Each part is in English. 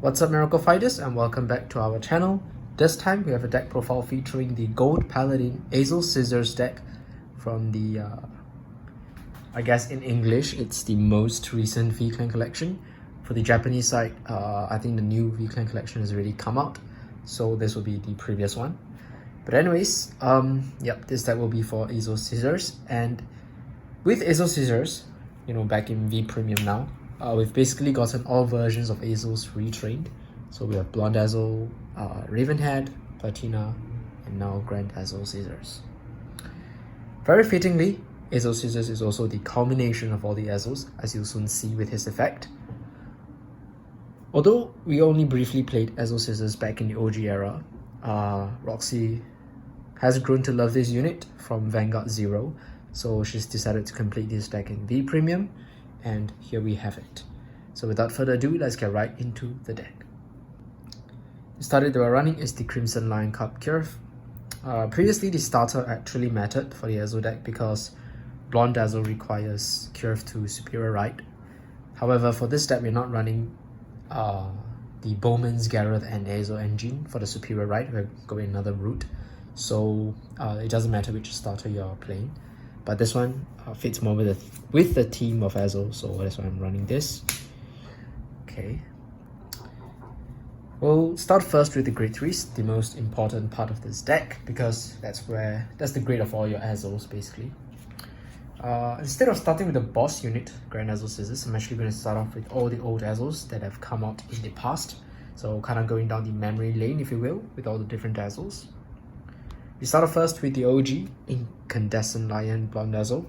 What's up, Miracle Fighters, and welcome back to our channel. This time we have a deck profile featuring the Gold Paladin Ezel Scissors deck from the, I guess in English, it's the most recent V-Clan collection. For the Japanese side, I think the new V-Clan collection has already come out, so this will be the previous one. But anyways, this deck will be for Ezel Scissors, and with Ezel Scissors, back in V Premium now, we've basically gotten all versions of Ezels retrained. So we have Blonde Ezel, Ravenhead, Platina, and now Grand Ezel Scissors. Very fittingly, Ezel Scissors is also the culmination of all the Ezels, as you'll soon see with his effect. Although we only briefly played Ezel Scissors back in the OG era, Roxy has grown to love this unit from Vanguard 0, so she's decided to complete this deck in V Premium, and here we have it. So without further ado, let's get right into the deck. The starter that we're running is the Crimson Lion Cup Curve. Previously, the starter actually mattered for the Ezel deck because Blonde Ezel requires Curve to Superior Right. However, for this deck, we're not running the Bowman's Gareth and Ezel engine for the Superior Right. We're going another route, so it doesn't matter which starter you're playing. But this one fits more with the theme of Ezel, so that's why I'm running this. Okay. We'll start first with the grade 3s, the most important part of this deck, because that's the grade of all your Ezels basically. Instead of starting with the boss unit, Grand Ezel Scissors, I'm actually going to start off with all the old Ezels that have come out in the past. So kind of going down the memory lane, if you will, with all the different Ezels. We start off first with the OG Incandescent Lion Blonde Ezel.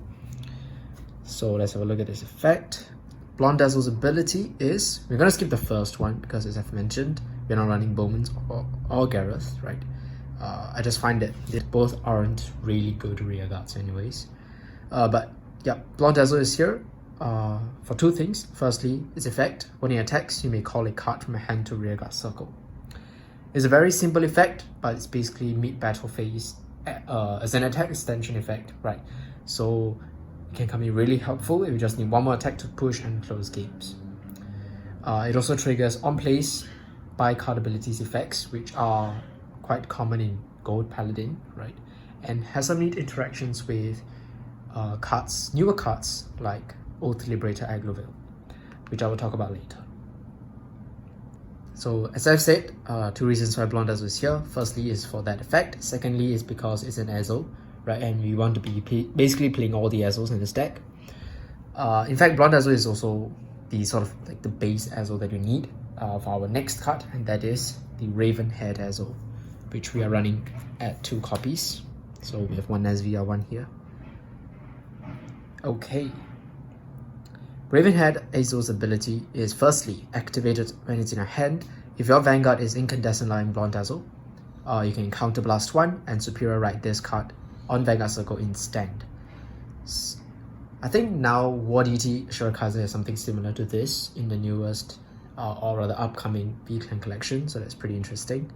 So let's have a look at this effect. Blonde Ezel's ability is, we're going to skip the first one because, as I've mentioned, we're not running Bowman's or Gareth, right? I just find that they both aren't really good rearguards anyways. But yeah, Blonde Ezel is here for two things. Firstly, its effect. When it attacks, you may call a card from a hand to rearguard circle. It's a very simple effect, but it's basically mid-battle phase as an attack extension effect, right? So it can come in really helpful if you just need one more attack to push and close games. It also triggers on-place by card abilities effects, which are quite common in Gold Paladin, right? And has some neat interactions with newer cards like Oath Liberator Agloville, which I will talk about later. So as I've said, two reasons why Blonde Ezel is here. Firstly is for that effect. Secondly is because it's an Ezel, right? And we want to be basically playing all the Ezels in this deck. In fact, Blonde Ezel is also the sort of like the base Ezel that you need for our next card, and that is the Ravenhead Ezel, which we are running at 2 copies. So we have one SVR, one here. Okay. Ravenhead Ezel's ability is firstly activated when it's in your hand. If your Vanguard is Incandescent Lion Blonde Ezel, you can counterblast 1 and Superior Right this card on Vanguard Circle in stand. I think now War Deity Shurikaze has something similar to this in the newest or rather upcoming V-Clan collection, so that's pretty interesting.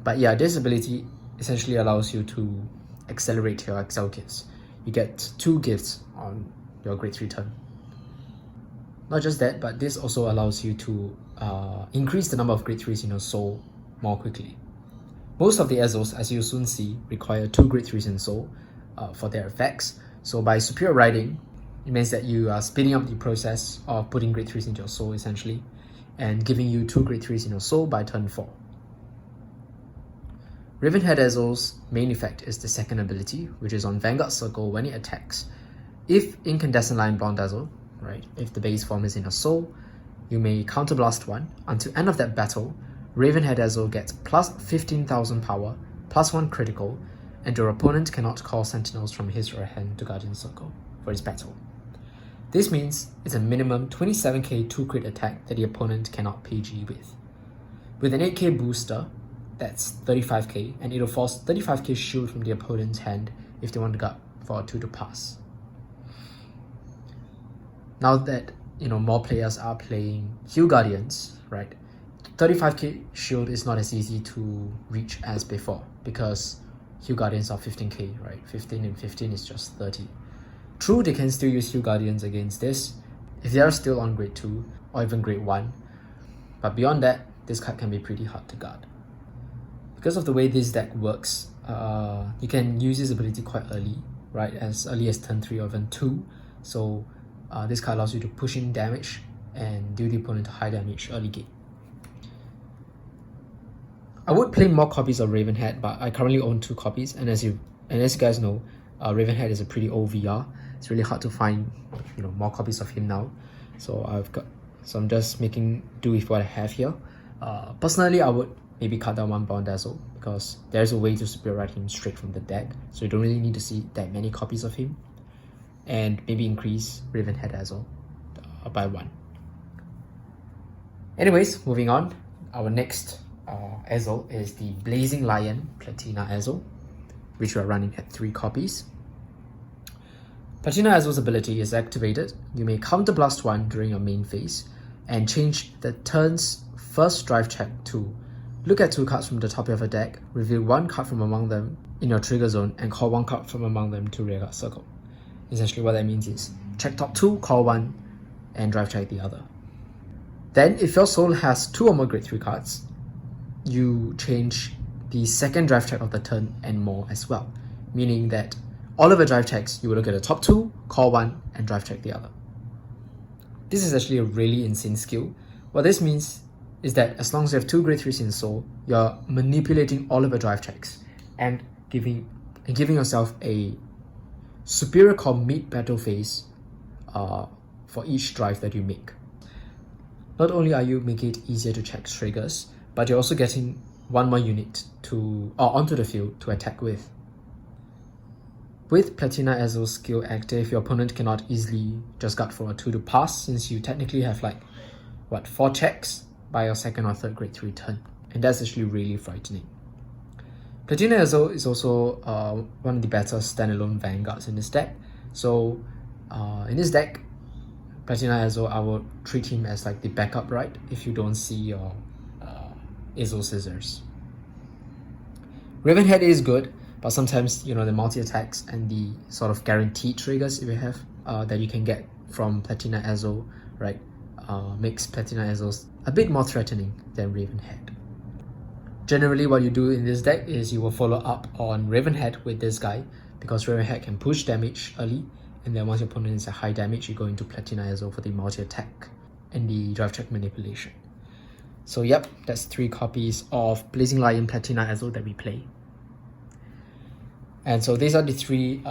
But yeah, this ability essentially allows you to accelerate your Excel gifts. You get 2 gifts on your grade 3 turn. Not just that, but this also allows you to increase the number of grade 3s in your soul more quickly. Most of the Ezels, as you'll soon see, require 2 grade 3s in soul for their effects. So by superior riding, it means that you are speeding up the process of putting grade 3s into your soul essentially, and giving you 2 grade 3s in your soul by turn 4. Ravenhead Ezel's main effect is the second ability, which is on Vanguard Circle when it attacks. If Incandescent Lion Blonde Ezel, right, if the base form is in a soul, you may counterblast 1. Until end of that battle, Ravenhead Ezel gets plus 15,000 power, plus 1 critical, and your opponent cannot call sentinels from his or her hand to Guardian Circle for his battle. This means it's a minimum 27k 2 crit attack that the opponent cannot PG with. With an 8k booster, that's 35k, and it'll force 35k shield from the opponent's hand if they want to guard for a 2 to pass. Now that more players are playing Hue Guardians, right, 35k shield is not as easy to reach as before because Hue Guardians are 15k, right? 15 and 15 is just 30. True, they can still use Hue Guardians against this if they are still on grade 2 or even grade 1. But beyond that, this card can be pretty hard to guard. Because of the way this deck works, you can use this ability quite early, right? As early as turn 3 or even 2. So this card allows you to push in damage and deal the opponent high damage early game. I would play more copies of Ravenhead, but I currently own 2 copies, and as you guys know, Ravenhead is a pretty old VR. It's really hard to find, more copies of him now. So I'm just making do with what I have here. Personally, I would maybe cut down one Bond Ezel because there's a way to super write him straight from the deck, so you don't really need to see that many copies of him, and maybe increase Ravenhead Ezel by 1. Anyways, moving on, our next Ezel is the Blazing Lion Platina Ezel, which we are running at 3 copies. Platina Ezel's ability is activated. You may counterblast 1 during your main phase and change the turn's first drive check to look at 2 cards from the top of your deck, reveal 1 card from among them in your trigger zone, and call 1 card from among them to rearguard circle. Essentially what that means is check top 2, call 1, and drive check the other. Then if your soul has 2 or more grade 3 cards, you change the second drive check of the turn and more as well, meaning that all of your drive checks, you will look at the top 2, call 1, and drive check the other. This is actually a really insane skill. What this means is that as long as you have 2 grade 3s in soul, you're manipulating all of your drive checks and giving yourself a superior call mid-battle phase for each drive that you make. Not only are you making it easier to check triggers, but you're also getting 1 more unit onto the field to attack with. With Platina Ezel's skill active, your opponent cannot easily just guard for a 2 to pass, since you technically have 4 checks by your 2nd or 3rd grade 3 turn, and that's actually really frightening. Platina Ezel is also one of the better standalone vanguards in this deck. So in this deck, Platina Ezel, I would treat him as the backup, right? If you don't see your Ezel Scissors. Ravenhead is good, but sometimes the multi-attacks and the sort of guaranteed triggers if you have that you can get from Platina Ezel, right, makes Platina Ezels a bit more threatening than Ravenhead. Generally, what you do in this deck is you will follow up on Ravenhead with this guy, because Ravenhead can push damage early, and then once your opponent is at high damage, you go into Platina Ezel for the multi-attack and the drive check manipulation. So yep, that's 3 copies of Blazing Lion Platina Ezel that we play. And so these are the 3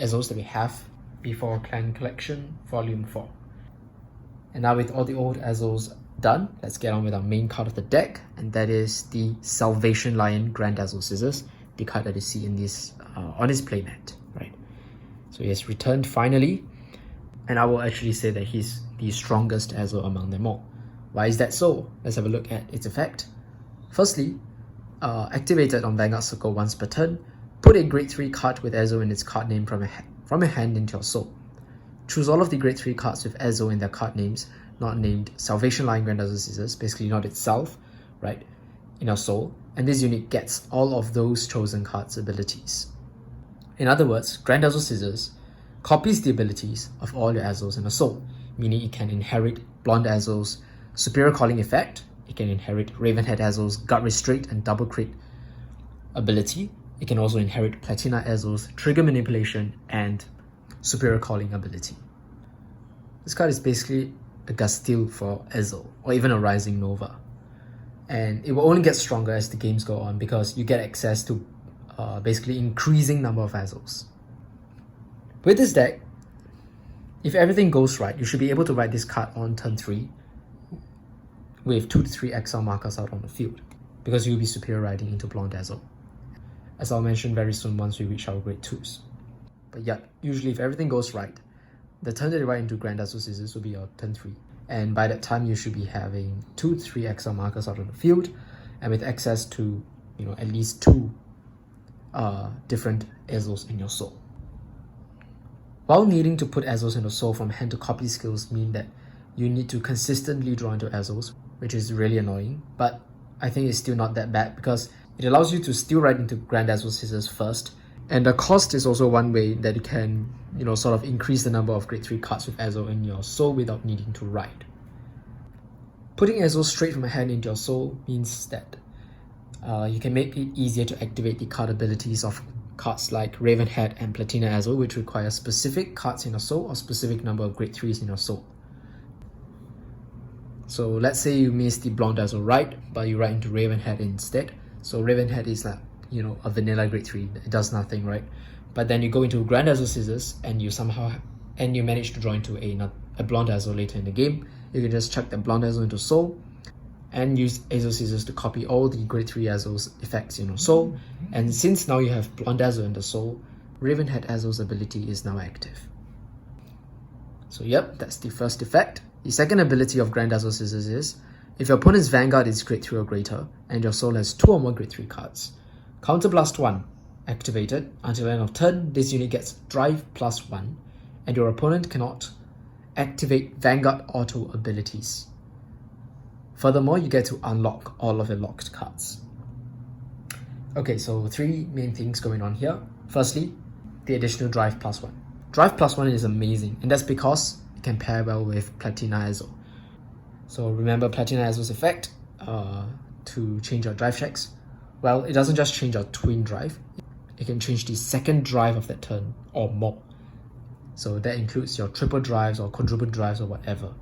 Ezels that we have before Clan Collection Volume 4. And now with all the old Ezels done, let's get on with our main card of the deck, and that is the Salvation Lion Grand Ezel Scissors, the card that you see in this on his playmat, right? So he has returned finally, and I will actually say that he's the strongest Ezel among them all. Why is that so? Let's have a look at its effect. Firstly, activated on Vanguard Circle once per turn, put a grade 3 card with Ezel in its card name from your hand into your soul. Choose all of the grade 3 cards with Ezel in their card names, not named Salvation Lion Grand Ezel Scissors, basically not itself, right, in your soul, and this unit gets all of those chosen cards' abilities. In other words, Grand Ezel Scissors copies the abilities of all your Ezels in a soul, meaning it can inherit Blonde Ezel's Superior Calling effect, it can inherit Ravenhead Ezel's Guard Restrict and Double Crit ability, it can also inherit Platina Ezel's Trigger Manipulation and Superior Calling ability. This card is basically a Gastille for Ezel, or even a Rising Nova. And it will only get stronger as the games go on, because you get access to basically increasing number of Ezels. With this deck, if everything goes right, you should be able to write this card on turn 3 with 2 to 3 exile markers out on the field, because you'll be superior riding into Blonde Ezel, as I'll mention very soon once we reach our grade 2s. But yeah, usually if everything goes right, the turn that you write into Grand Ezel Scissors will be your turn 3. And by that time, you should be having 2 to 3 exile markers out on the field, and with access to at least 2 different Ezels in your soul. While needing to put Ezels in the soul from hand to copy skills mean that you need to consistently draw into Ezels, which is really annoying, but I think it's still not that bad, because it allows you to still write into Grand Ezel Scissors first, and the cost is also one way that you can sort of increase the number of grade 3 cards with Ezel in your soul without needing to write. Putting Ezels straight from your hand into your soul means that you can make it easier to activate the card abilities of cards like Ravenhead and Platina Ezel, which require specific cards in your soul or specific number of grade 3s in your soul. So let's say you miss the Blonde Ezel right, but you write into Ravenhead instead. So Ravenhead is like, you know, a vanilla grade 3, it does nothing, right? But then you go into Grand Ezel Scissors and you manage to draw into a Blonde Ezel later in the game. You can just chuck the Blonde Ezel into soul and use Ezel Scissors to copy all the grade 3 Ezels effects in your soul. And since now you have Blonde Ezel in the soul, Ravenhead Ezel's ability is now active. So yep, that's the first effect. The second ability of Grand Ezel Scissors is, if your opponent's Vanguard is grade 3 or greater, and your soul has 2 or more grade 3 cards, Counterblast 1 activated. Until the end of turn, this unit gets Drive +1, and your opponent cannot activate Vanguard auto abilities. Furthermore, you get to unlock all of the locked cards. Okay, so 3 main things going on here. Firstly, the additional Drive +1. Drive +1 is amazing, and that's because it can pair well with Platina Ezel. So remember Platina Ezel's effect to change your drive checks? Well, it doesn't just change your twin drive, it can change the second drive of that turn or more. So that includes your triple drives or quadruple drives or whatever.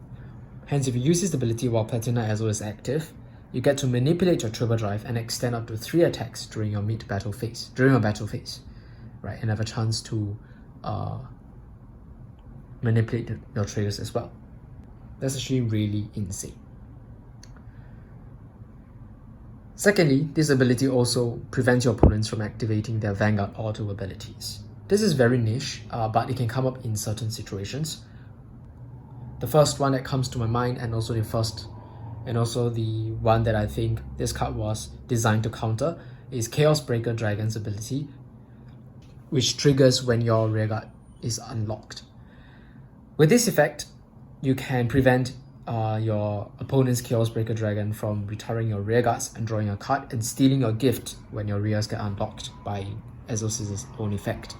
Hence, if you use this ability while Platina Ezel is active, you get to manipulate your triple drive and extend up to 3 attacks during your battle phase, right? And have a chance to manipulate your triggers as well. That's actually really insane. Secondly, this ability also prevents your opponents from activating their Vanguard auto abilities. This is very niche, but it can come up in certain situations. The first one that comes to my mind, and also the one that I think this card was designed to counter, is Chaos Breaker Dragon's ability, which triggers when your rearguard is unlocked. With this effect, you can prevent your opponent's Chaos Breaker Dragon from retiring your rearguards and drawing a card and stealing your gift when your rears get unlocked by Ezel Scissors' own effect.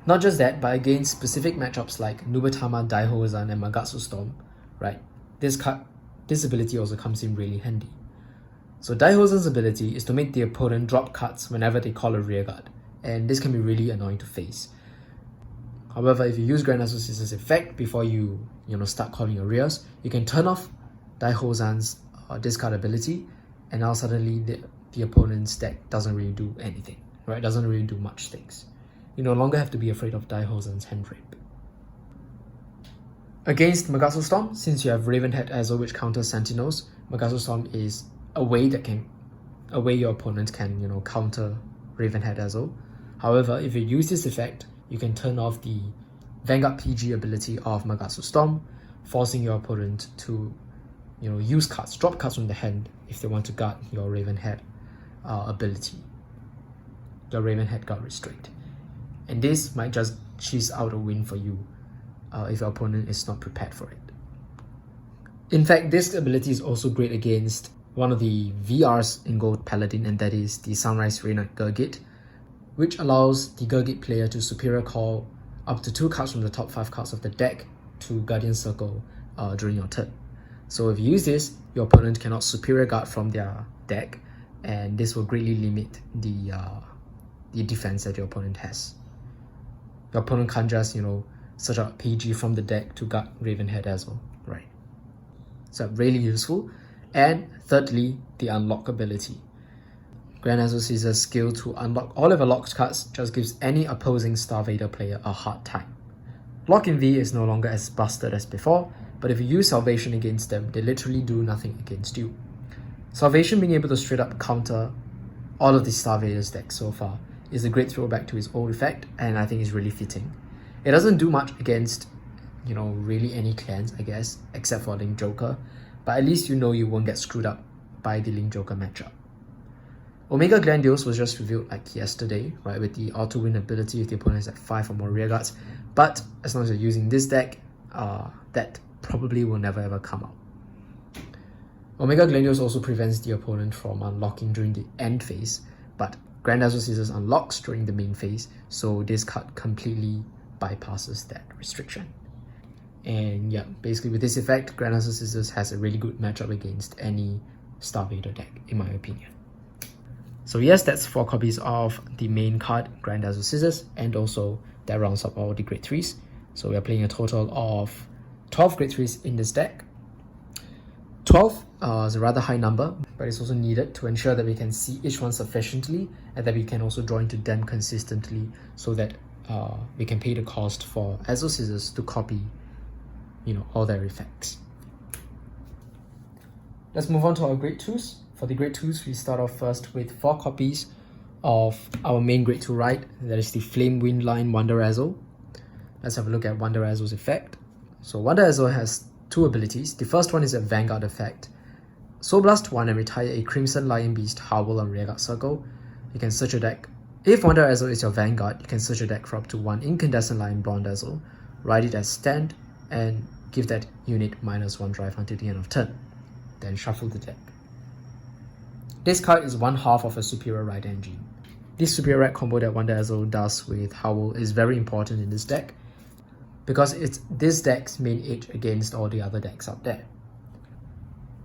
Not just that, but against specific matchups like Nubatama, Daihozan, and Magatsu Storm, right? This ability also comes in really handy. So Daihozan's ability is to make the opponent drop cards whenever they call a rearguard, and this can be really annoying to face. However, if you use Grand Ezel Scissors' effect before you start calling your rears, you can turn off Daihozan's discard ability, and now suddenly the opponent's deck doesn't really do anything, right? Doesn't really do much things. You no longer have to be afraid of Daihozan's hand rape. Against Magatsu Storm, since you have Ravenhead Ezel which counters Sentinels, Magatsu Storm is a way your opponent can counter Ravenhead Ezel. However, if you use this effect, you can turn off the Vanguard PG ability of Magatsu Storm, forcing your opponent to use cards, drop cards from the hand if they want to guard your Ravenhead ability, your Ravenhead Guard Restraint. And this might just cheese out a win for you if your opponent is not prepared for it. In fact, this ability is also great against one of the VRs in Gold Paladin, and that is the Sunrise Ray Knight Gurgit, which allows the Gurgit player to superior call up to 2 cards from the top 5 cards of the deck to Guardian Circle during your turn. So if you use this, your opponent cannot superior guard from their deck, and this will greatly limit the defense that your opponent has. Your opponent can't just, search out PG from the deck to guard Ravenhead Ezel, right? So really useful. And thirdly, the unlock ability. Grand Ezel Scissors' skill to unlock all of your locked cards just gives any opposing Star-vader player a hard time. Lock in V is no longer as busted as before, but if you use Salvation against them, they literally do nothing against you. Salvation being able to straight up counter all of the Star-vaders decks so far is a great throwback to his old effect, and I think it's really fitting. It doesn't do much against, really any clans, I guess, except for Link Joker, but at least you won't get screwed up by the Link Joker matchup. Omega Glendios was just revealed like yesterday, right, with the auto win ability if the opponent has like 5 or more rearguards, but as long as you're using this deck, that probably will never ever come out. Omega Glendios also prevents the opponent from unlocking during the end phase, but Grand Ezel Scissors unlocks during the main phase, so this card completely bypasses that restriction. And yeah, basically with this effect, Grand Ezel Scissors has a really good matchup against any Star-vader deck, in my opinion. So yes, that's 4 copies of the main card, Grand Ezel Scissors, and also that rounds up all the grade 3s. So we are playing a total of 12 grade 3s in this deck. 12 is a rather high number, but it's also needed to ensure that we can see each one sufficiently and that we can also draw into them consistently so that we can pay the cost for Ezel Scissors to copy, all their effects. Let's move on to our grade 2s. For the grade 2s, we start off first with 4 copies of our main grade 2 right, that is the Flame Wind Line Wonder Ezel. Let's have a look at Wonder Ezel's effect. So Wonder Ezel has 2 abilities. The first one is a Vanguard effect. Soul Blast 1 and retire a Crimson Lion Beast Howl on rearguard circle. You can search your deck. If Wonder Ezel is your Vanguard, you can search your deck for up to 1 Incandescent Lion Blonde Ezel, write it as stand, and give that unit -1 drive until the end of turn. Then shuffle the deck. This card is 1/2 of a Superior Right engine. This Superior Right combo that Wonder Ezel does with Howl is very important in this deck because it's this deck's main edge against all the other decks out there.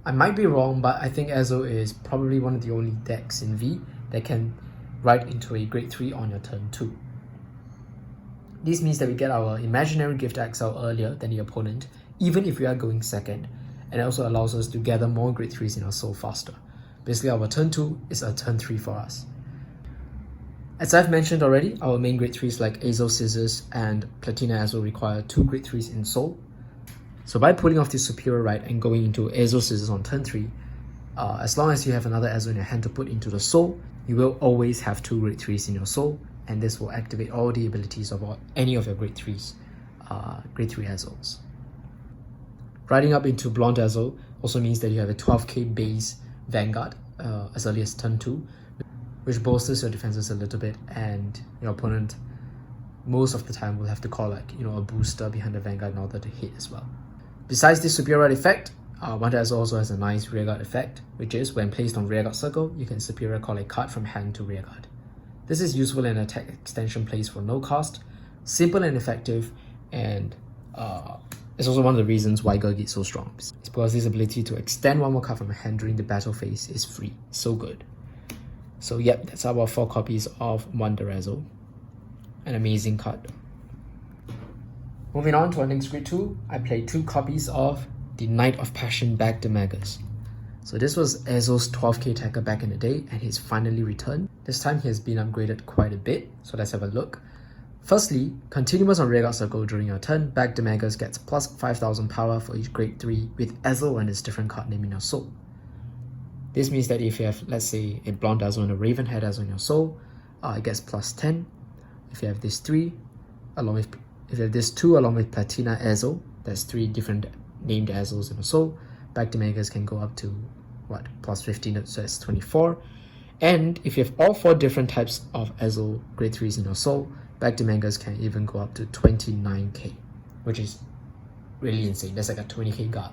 I might be wrong, but I think Ezel is probably one of the only decks in V that can write into a grade 3 on your turn 2. This means that we get our imaginary gift exile earlier than the opponent, even if we are going second, and it also allows us to gather more grade 3s in our soul faster. Basically, our turn 2 is a turn 3 for us. As I've mentioned already, our main grade 3s like Ezel Scissors and Platina Ezel require 2 grade 3s in soul. So by pulling off the Superior Right and going into Ezel Scissors on turn 3, as long as you have another Ezel in your hand to put into the soul, you will always have 2 grade 3s in your soul, and this will activate all the abilities of any of your grade 3s, grade 3 Ezels. Riding up into Blonde Ezel also means that you have a 12k base Vanguard as early as turn 2, which bolsters your defenses a little bit, and your opponent most of the time will have to call a booster behind the Vanguard in order to hit as well. Besides this Superior Right effect, Wonder Ezel also has a nice rearguard effect, which is when placed on rearguard circle, you can Superior call a card from hand to rearguard. This is useful in attack extension plays for no cost, simple and effective, and it's also one of the reasons why Gurgi is so strong. It's because this ability to extend one more card from a hand during the battle phase is free. So good. So yep, that's our 4 copies of Wonder Ezel. An amazing card. Moving on to our next grade 2, I played 2 copies of the Knight of Passion Bag the Magus. So this was Ezel's 12k attacker back in the day, and he's finally returned. This time he has been upgraded quite a bit, so let's have a look. Firstly, continuous on rearguard circle during your turn, Bag the Magus gets plus 5000 power for each grade 3 with Ezel and its different card name in your soul. This means that if you have, let's say, a Blonde Ezel and a Raven Head Ezel in your soul, it gets plus 10. If you have this 3, if you have this 2 along with Platina Ezel, that's 3 different named Ezels in your soul, Bag the Magus can go up to plus 15, so it's 24. And if you have all 4 different types of Ezel grade 3s in your soul, Bag the Magus can even go up to 29k, which is really insane. That's like a 20k guard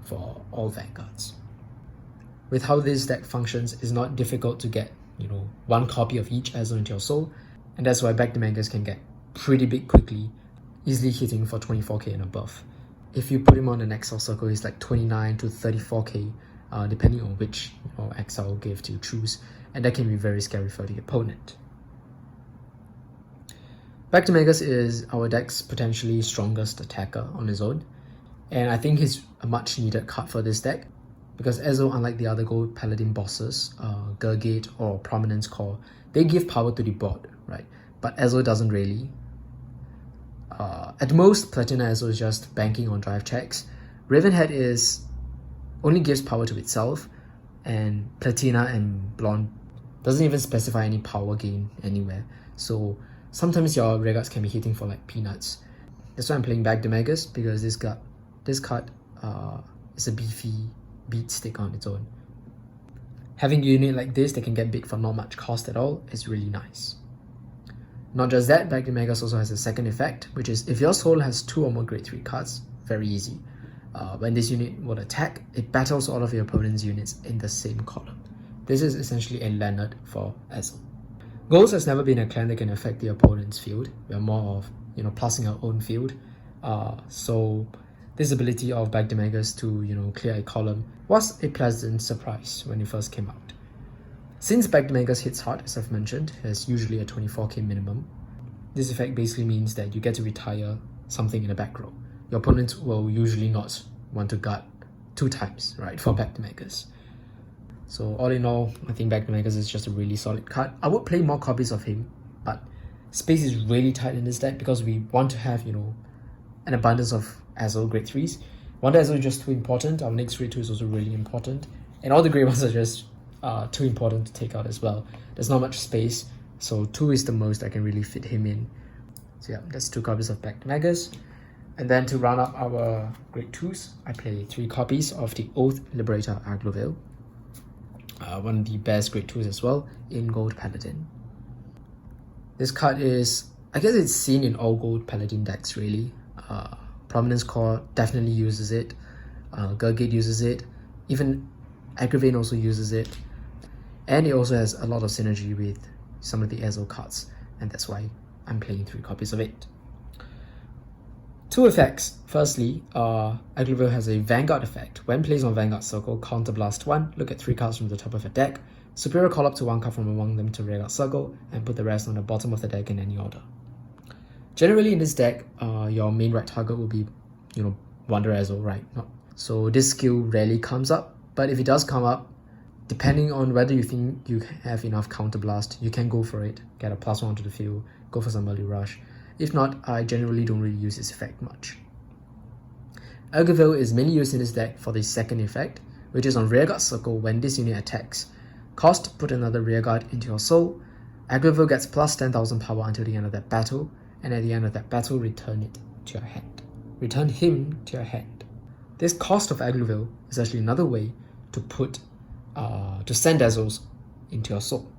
for all Vanguards. With how this deck functions, it's not difficult to get, 1 copy of each Ezel into your soul, and that's why Bag the Magus can get pretty big quickly, easily hitting for 24k and above. If you put him on an Exile circle, he's like 29 to 34k, depending on which Exile gift you choose, and that can be very scary for the opponent. Bag the Magus is our deck's potentially strongest attacker on his own, and I think he's a much needed card for this deck, because Ezel, unlike the other Gold Paladin bosses, Gurgate or Prominence Core, they give power to the board, right? But Ezel doesn't really. At most, Platina Ezel is just banking on drive checks. Ravenhead only gives power to itself, and Platina and Blonde doesn't even specify any power gain anywhere. So sometimes your rearguards can be hitting for like peanuts. That's why I'm playing Bag the Magus, because this card is a beefy beat stick on its own. Having a unit like this that can get big for not much cost at all is really nice. Not just that, Bag the Magus also has a second effect, which is if your soul has 2 or more grade 3 cards, very easy. When this unit will attack, it battles all of your opponent's units in the same column. This is essentially a Leonard for Ezel. Ghost has never been a clan that can affect the opponent's field. We are more of, plussing our own field. So This ability of Back Demagus to, clear a column was a pleasant surprise when it first came out. Since Back Demagus hits hard, as I've mentioned, has usually a 24k minimum, this effect basically means that you get to retire something in the back row. Your opponent will usually not want to guard 2 times, right, for Back Demagus. So all in all, I think Back Demagus is just a really solid card. I would play more copies of him, but space is really tight in this deck because we want to have, an abundance of Ezel grade 3s. Wonder Ezel is just too important. Our next grade 2 is also really important. And all the grade 1s are just too important to take out as well. There's not much space, so 2 is the most I can really fit him in. So yeah, that's 2 copies of Back Demagus. And then to round up our grade 2s, I play 3 copies of the Oath Liberator Aglovale. One of the best grade 2s as well in Gold Paladin. This card is, I guess it's seen in all Gold Paladin decks really. Prominence Core definitely uses it, Gurgate uses it, even Agravain also uses it, and it also has a lot of synergy with some of the Ezel cards, and that's why I'm playing 3 copies of it. 2 effects. Firstly, Aglovale has a Vanguard effect. When placed on Vanguard Circle, counterblast 1, look at 3 cards from the top of your deck, superior call up to 1 card from among them to Rearguard Circle, and put the rest on the bottom of the deck in any order. Generally in this deck, your main right target will be, Wonder Ezel, right? So this skill rarely comes up, but if it does come up, depending on whether you think you have enough counterblast, you can go for it, get a +1 to the field, go for some early rush. If not, I generally don't really use this effect much. Aglovale is mainly used in this deck for the second effect, which is on Rearguard Circle when this unit attacks. Cost, put another Rearguard into your soul. Aglovale gets plus 10,000 power until the end of that battle, and at the end of that battle, return it to your hand. Return him to your hand. This cost of Aglovale is actually another way to send Ezels into your soul.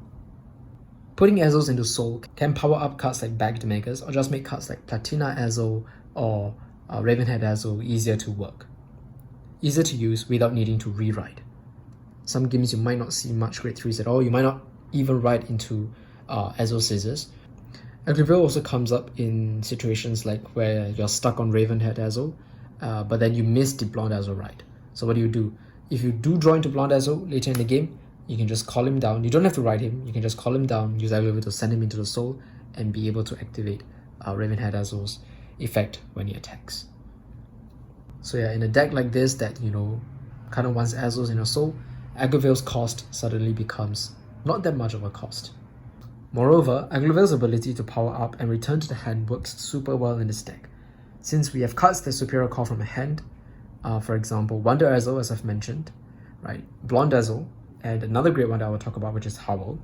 Putting Ezels into soul can power up cards like Back Demagus, or just make cards like Platina Ezel or Ravenhead Ezel easier to work. Easier to use without needing to rewrite. Some games you might not see much grade 3s at all, you might not even write into Ezel Scissors. Aglovale also comes up in situations like where you're stuck on Ravenhead Ezel, but then you miss the Blonde Ezel ride. So what do? If you do draw into Blonde Ezel later in the game, you can just call him down. You don't have to ride him, you can just call him down, use Aglovale to send him into the soul, and be able to activate Ravenhead Ezel's effect when he attacks. So yeah, in a deck like this that, kind of wants Ezels in your soul, Aglovale's cost suddenly becomes not that much of a cost. Moreover, Aglovale's ability to power up and return to the hand works super well in this deck. Since we have cards that superior call from a hand, for example, Wonder Ezel, as I've mentioned, right? Blonde Ezel, and another great one that I will talk about, which is Howl.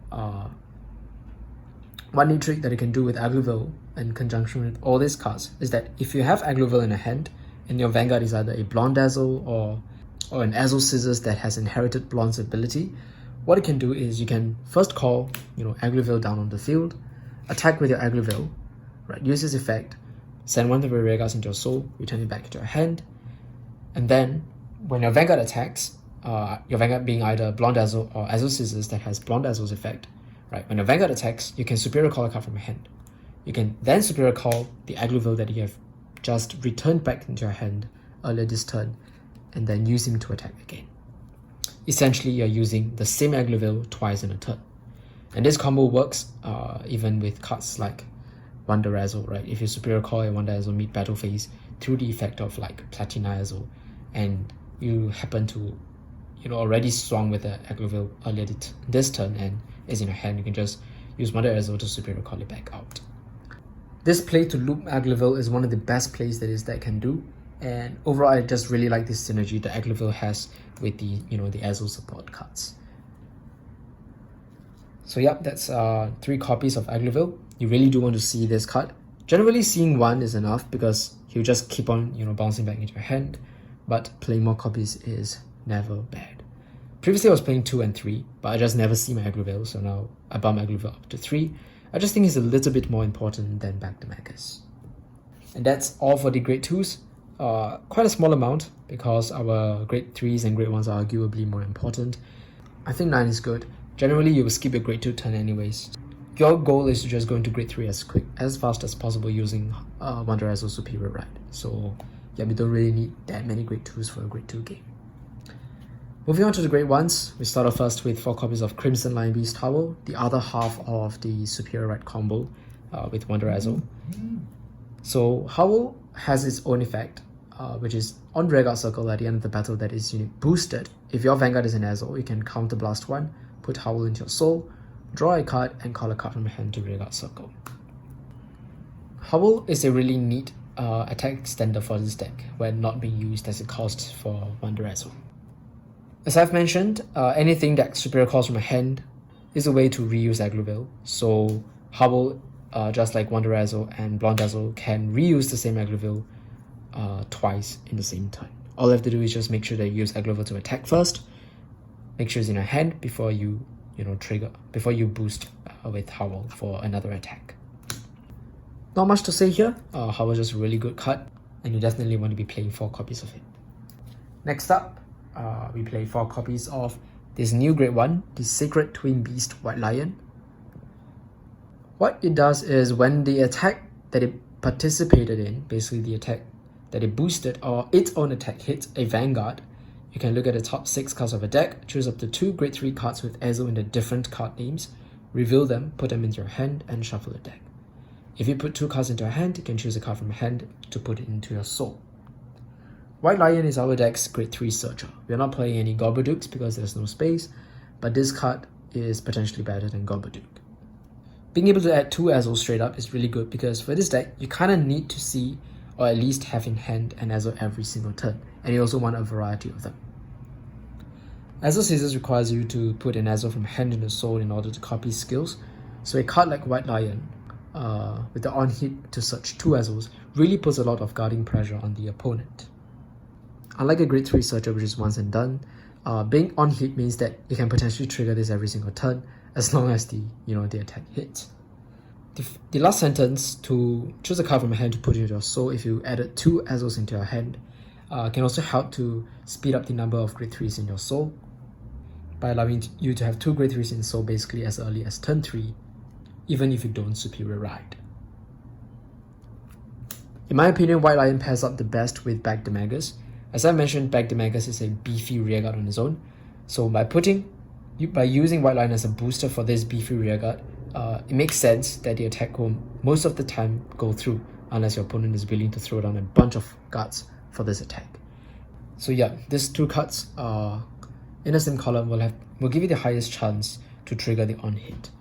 One neat trick that you can do with Aglovale in conjunction with all these cards is that if you have Aglovale in a hand, and your Vanguard is either a Blonde Ezel or an Ezel Scissors that has inherited Blonde's ability, what you can do is you can first call, Aglovale down on the field, attack with your Aglovale, right? Use this effect, send one of the rearguards into your soul, return it back into your hand, and then when your Vanguard attacks, your Vanguard being either Blonde Ezel or Ezel Scissors that has Blonde Ezel's effect, right? When your Vanguard attacks, you can superior call a card from your hand. You can then superior call the Aglovale that you have just returned back into your hand earlier this turn, and then use him to attack again. Essentially, you're using the same Aglovale twice in a turn. And this combo works even with cards like Wonder Ezel, right? If you superior call a Wonder Ezel mid battle phase through the effect of like Platina Ezel, and you happen to, already swung with the Aglovale earlier this turn and is in your hand, you can just use Wonder Ezel to superior call it back out. This play to loop Aglovale is one of the best plays that this deck can do, and overall I just really like this synergy that Aglovale has with the the Ezel support cards. So yeah, that's 3 copies of Aglovale. You really do want to see this card. Generally seeing 1 is enough because he'll just keep on bouncing back into your hand, but playing more copies is never bad. Previously I was playing 2 and 3, but I just never see my Aglovale, so now I bump Aglovale up to 3. I just think it's a little bit more important than Back Demagus. And that's all for the grade 2s. Quite a small amount because our grade 3s and grade 1s are arguably more important. I think 9 is good. Generally, you will skip your grade 2 turn anyways. Your goal is to just go into grade 3 as fast as possible using Wonder Ezel Superior Ride. So yeah, we don't really need that many grade 2s for a grade 2 game. Moving on to the grade 1s, we start off first with 4 copies of Crimson Lion Beast Howl, the other half of the Superior Right combo with Wonder Ezel. So Howl has its own effect, which is on rearguard circle at the end of the battle that is unit boosted. If your Vanguard is an Ezel, you can counterblast 1, put Howl into your soul, draw a card, and call a card from your hand to rearguard circle. Howl is a really neat attack extender for this deck when not being used as a cost for Wonder Ezel. As I've mentioned, anything that superior calls from a hand is a way to reuse Agloville. So Howl, just like Wonder Ezel and Blonde Ezel, can reuse the same Agloville twice in the same turn. All you have to do is just make sure that you use Agloville to attack first. Make sure it's in your hand before you boost with Howl for another attack. Not much to say here. Howl is just a really good card, and you definitely want to be playing 4 copies of it. Next up, we play 4 copies of this new grade 1, the Sacred Twin Beast White Lion. What it does is when the attack that it participated in, basically the attack that it boosted or its own attack hits a Vanguard, you can look at the top 6 cards of a deck, choose up to 2 grade 3 cards with Ezel in the different card names, reveal them, put them into your hand, and shuffle the deck. If you put 2 cards into your hand, you can choose a card from your hand to put it into your soul. White Lion is our deck's grade 3 searcher. We are not playing any Gobbledukes because there's no space, but this card is potentially better than Gobbleduke. Being able to add 2 Ezels straight up is really good because for this deck, you kind of need to see or at least have in hand an Ezel every single turn, and you also want a variety of them. Ezel Scissors requires you to put an Ezel from hand into soul in order to copy skills, so a card like White Lion, with the on-hit to search 2 Ezels, really puts a lot of guarding pressure on the opponent. Unlike a grade 3 searcher which is once and done, being on hit means that you can potentially trigger this every single turn as long as the attack hits. The last sentence, to choose a card from your hand to put into your soul if you added 2 Ezels into your hand, can also help to speed up the number of grade 3s in your soul by allowing you to have 2 grade 3s in soul basically as early as turn 3, even if you don't superior ride. In my opinion, White Lion pairs up the best with Bag the Magus. As I mentioned, Bag the Magus is a beefy rearguard on its own, so by using White Lion as a booster for this beefy rearguard, it makes sense that the attack will most of the time go through unless your opponent is willing to throw down a bunch of guards for this attack. So yeah, these 2 cards in the same column will give you the highest chance to trigger the on hit.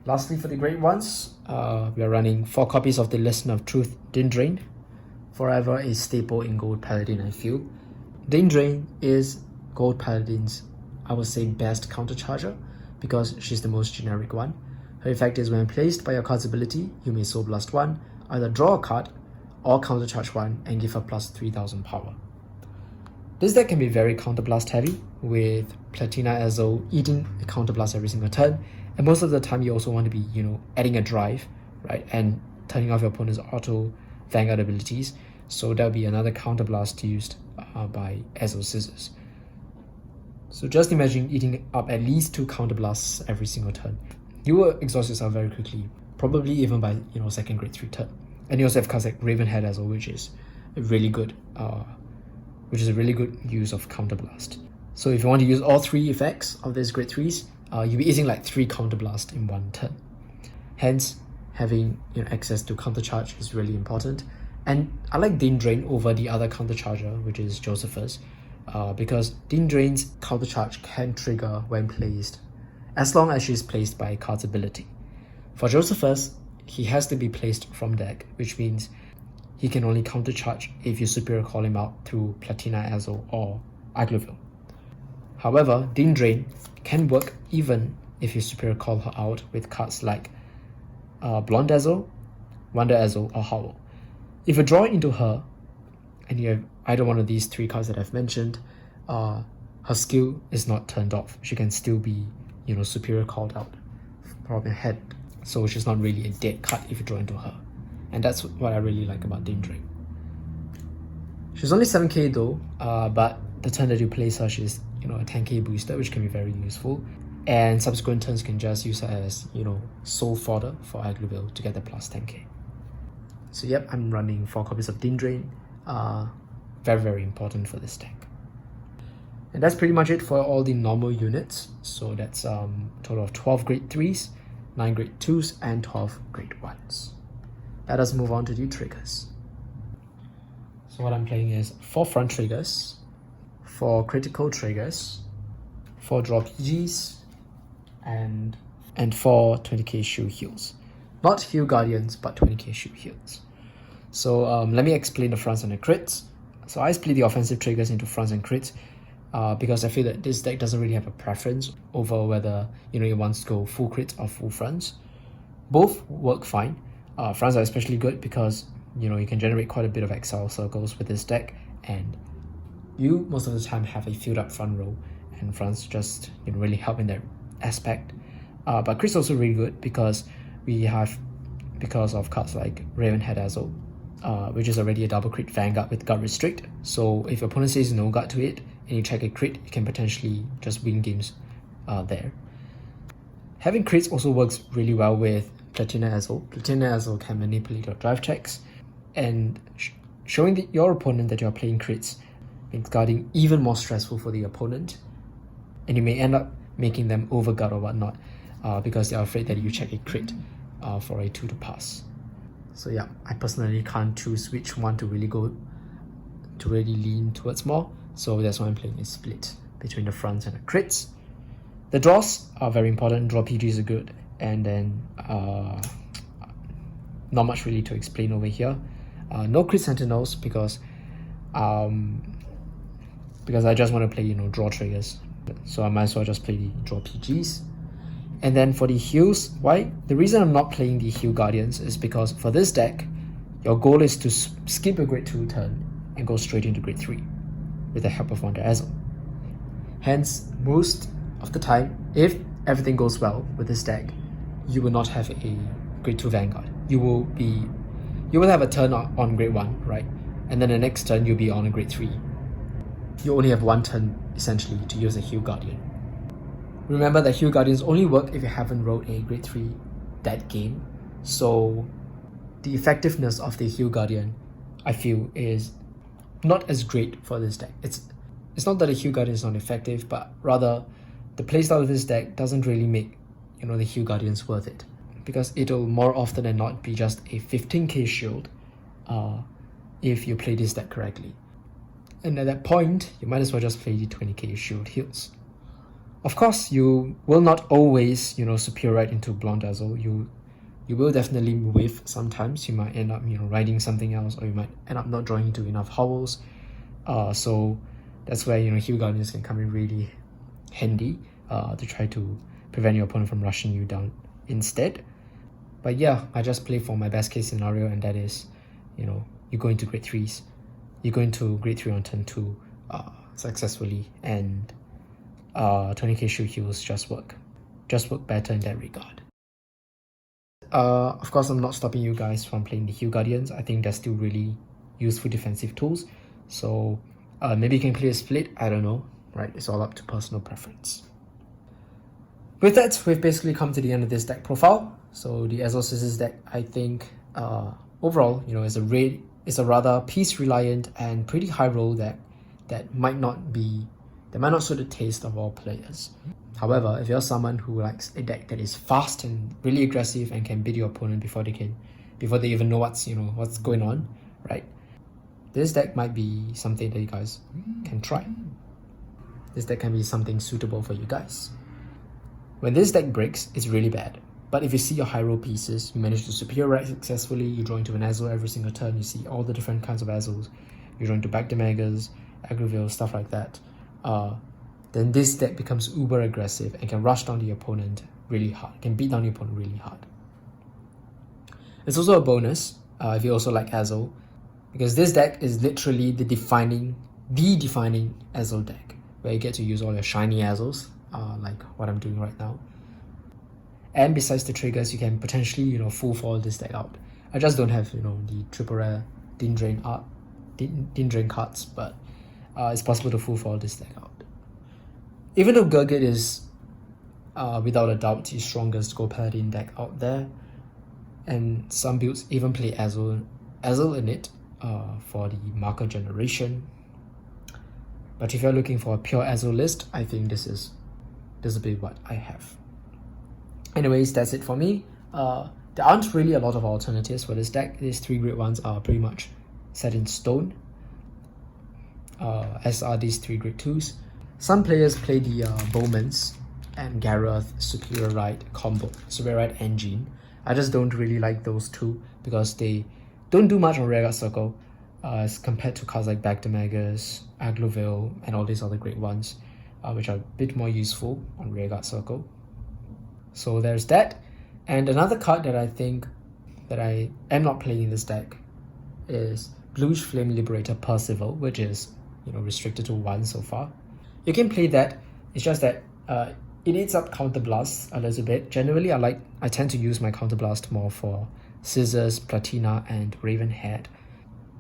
Lastly, for the grade 1s, we are running 4 copies of the Lesson of Truth Din Drain. Forever a staple in Gold Paladin, I feel. Din Drain is Gold Paladin's, I would say, best countercharger because she's the most generic one. Her effect is when placed by your card's ability, you may Soul Blast 1, either draw a card or countercharge 1 and give her plus 3000 power. This deck can be very counterblast heavy, with Platina Ezel eating a counterblast every single turn, and most of the time you also want to be, adding a drive, right, and turning off your opponent's auto Vanguard abilities, so that'll be another counterblast used by Ezel Scissors. So just imagine eating up at least 2 counterblasts every single turn. You will exhaust yourself very quickly, probably even by second grade 3 turn. And you also have cards like Ravenhead Ezel, which is a really good use of counterblast. So if you want to use all 3 effects of these grade 3s, you'll be eating like 3 counterblast in 1 turn. Hence, having access to countercharge is really important. And I like Din Drain over the other countercharger, which is Josephus, because Din Drain's countercharge can trigger when placed, as long as she's placed by a card's ability. For Josephus, he has to be placed from deck, which means he can only countercharge if you superior call him out through Platina Ezel or Agloville. However, Din Drain can work even if you superior call her out with cards like Blonde Ezel, Wonder Ezel, or Howl. If you draw into her, and you have either one of these 3 cards that I've mentioned, her skill is not turned off. She can still be, superior called out from your head. So she's not really a dead card if you draw into her. And that's what I really like about Din Drain. She's only 7k though, but the turn that you place her, she's a 10k booster, which can be very useful. And subsequent turns can just use her as, soul fodder for Agloville to get the plus 10k. So yep, I'm running 4 copies of Din Drain. are very, very important for this deck. And that's pretty much it for all the normal units. So that's a total of 12 grade 3s, 9 grade 2s, and 12 grade 1s. Let us move on to the triggers. So what I'm playing is 4 front triggers, 4 critical triggers, 4 draw PGs, and 4 20k shield heals. Not heal guardians, but 20k shield heals. So let me explain the fronts and the crits. So I split the offensive triggers into fronts and crits because I feel that this deck doesn't really have a preference over whether it wants to go full crits or full fronts. Both work fine. Fronts are especially good because you can generate quite a bit of exile circles with this deck, and you most of the time have a filled up front row, and fronts just really help in that aspect. But crits also really good because of cards like Ravenhead Ezel, which is already a double crit Vanguard with guard restrict. So if your opponent says no guard to it and you check a crit, you can potentially just win games there. Having crits also works really well with Platina Ezel. Platina Ezel can manipulate your drive checks, and showing your opponent that you're playing crits makes guarding even more stressful for the opponent, and you may end up making them overguard or whatnot because they're afraid that you check a crit for a 2 to pass. So yeah, I personally can't choose which one to really lean towards more, so that's why I'm playing a split between the fronts and the crits. The draws are very important. Draw PGs are good, and then not much really to explain over here. No crit sentinels because I just want to play draw triggers, so I might as well just play the draw PGs. And then for the heals, the reason I'm not playing the heal guardians is because for this deck, your goal is to skip a grade 2 turn and go straight into grade 3 with the help of Wonder Ezel. Hence, most of the time, if everything goes well with this deck, you will not have a grade 2 Vanguard. You will have a turn on grade 1, right? And then the next turn you'll be on a grade 3. You only have one turn essentially to use a heal guardian. Remember that heal guardians only work if you haven't rolled a grade 3 that game. So the effectiveness of the heal guardian, I feel, is not as great for this deck. It's not that the heal guardian is not effective, but rather the playstyle of this deck doesn't really make the heal guardians worth it, because it'll more often than not be just a 15k shield if you play this deck correctly. And at that point, you might as well just play the 20k shield heals. Of course, you will not always, superior right into Blonde Ezel. You will definitely whiff sometimes. You might end up, riding something else, or you might end up not drawing into enough hovels. So that's where, heal guardians can come in really handy to try to prevent your opponent from rushing you down instead. But yeah, I just play for my best case scenario, and that is, you go into grade 3s. You go into grade 3 on turn 2 successfully, and 20k shield heals just work better in that regard. Of course, I'm not stopping you guys from playing the heal guardians. I think they're still really useful defensive tools. So maybe you can play a split, I don't know, right? It's all up to personal preference. With that, we've basically come to the end of this deck profile. So the Ezel Scissors deck, I think overall, is a rather piece reliant and pretty high roll deck that might not suit the taste of all players. However, if you're someone who likes a deck that is fast and really aggressive and can beat your opponent before they even know what's going on, right? This deck might be something that you guys can try. This deck can be something suitable for you guys. When this deck breaks, it's really bad. But if you see your high roll pieces, you manage to superior right successfully, you draw into an Ezel every single turn, you see all the different kinds of Ezels, you draw into back Demagogues, Agraville, stuff like that, then this deck becomes uber aggressive and can rush down the opponent really hard, can beat down the opponent really hard. It's also a bonus if you also like Ezel, because this deck is literally the defining Ezel deck, where you get to use all your shiny Ezels, like what I'm doing right now. And besides the triggers, you can potentially, full foil this deck out. I just don't have, the triple rare Din Drain cards, but it's possible to full foil this deck out. Even though Gurgit is, without a doubt, the strongest Gold Paladin deck out there, and some builds even play Ezel in it, for the marker generation. But if you're looking for a pure Ezel list, I think this is a bit what I have. Anyways, that's it for me. There aren't really a lot of alternatives for this deck. These 3 great ones are pretty much set in stone, as are these 3 great 2s. Some players play the Bowman's and Gareth Superior Ride combo, Superior Ride engine. I just don't really like those 2 because they don't do much on Rearguard Circle as compared to cards like Bagdemagus, Agloville, and all these other great ones, which are a bit more useful on Rearguard Circle. So there's that. And another card that I think that I am not playing in this deck is Bluish Flame Liberator Percival, which is, you know, restricted to 1 so far. You can play that. It's just that it eats up Counterblast a little bit. Generally, I tend to use my Counterblast more for Scissors, Platina, and Ravenhead.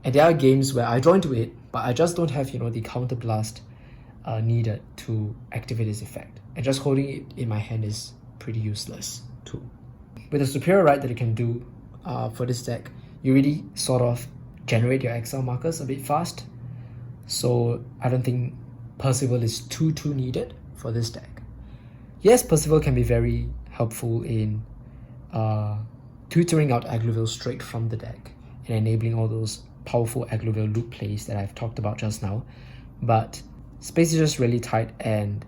And there are games where I join to it, but I just don't have, you know, the Counterblast needed to activate its effect. And just holding it in my hand is pretty useless too. With the Superior Ride that you can do for this deck, you really sort of generate your exile markers a bit fast. So I don't think Percival is too needed for this deck. Yes, Percival can be very helpful in tutoring out Agloville straight from the deck and enabling all those powerful Agloville loop plays that I've talked about just now. But space is just really tight, and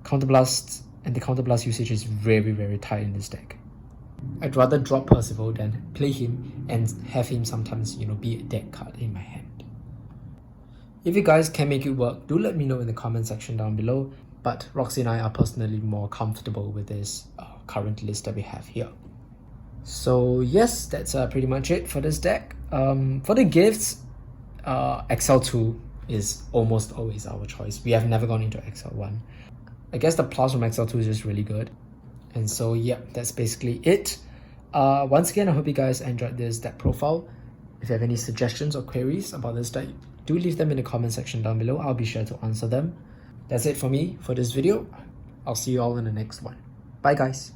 the Counterblast usage is very tight in this deck. I'd rather drop Percival than play him and have him sometimes, you know, be a deck card in my hand. If you guys can make it work, do let me know in the comment section down below. But Roxy and I are personally more comfortable with this current list that we have here. So yes, that's pretty much it for this deck. For the gifts, XL2 is almost always our choice. We have never gone into XL1. I guess the plus from XL2 is just really good. And so yeah, that's basically it. Once again, I hope you guys enjoyed this deck profile. If you have any suggestions or queries about this deck, do leave them in the comment section down below. I'll be sure to answer them. That's it for me for this video. I'll see you all in the next one. Bye guys.